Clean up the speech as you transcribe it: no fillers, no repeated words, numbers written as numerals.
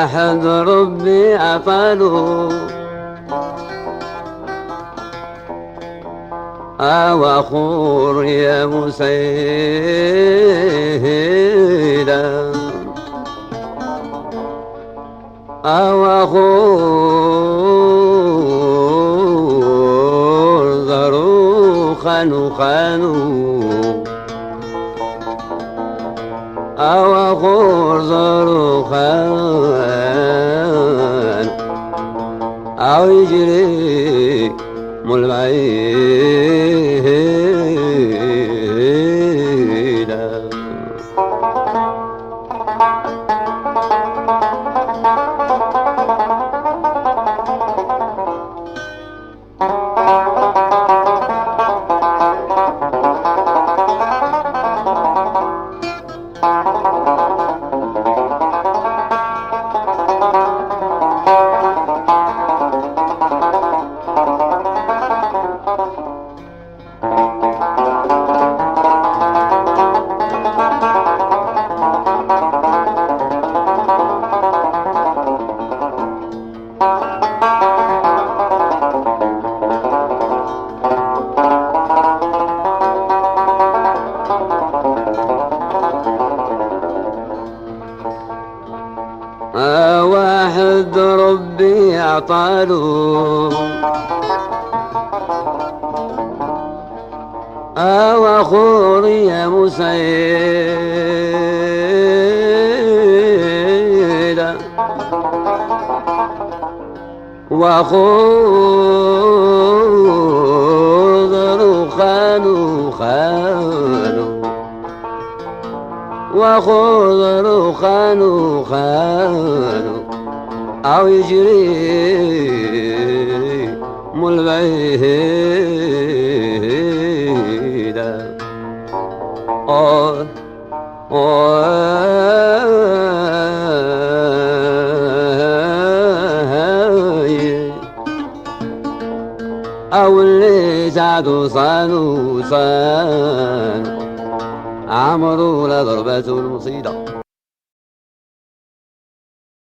واحد ربي عطاله وخور يا مسيلة وخور ذرو خانو وخور ذرو خان أو يجري ملعيدة واحد ربي عطاله وخور يا مسيلة وخور خانو وخور خانو أو يجري ملبعيدة أو اللي زادوا صانو عمرو لضربة المصيدة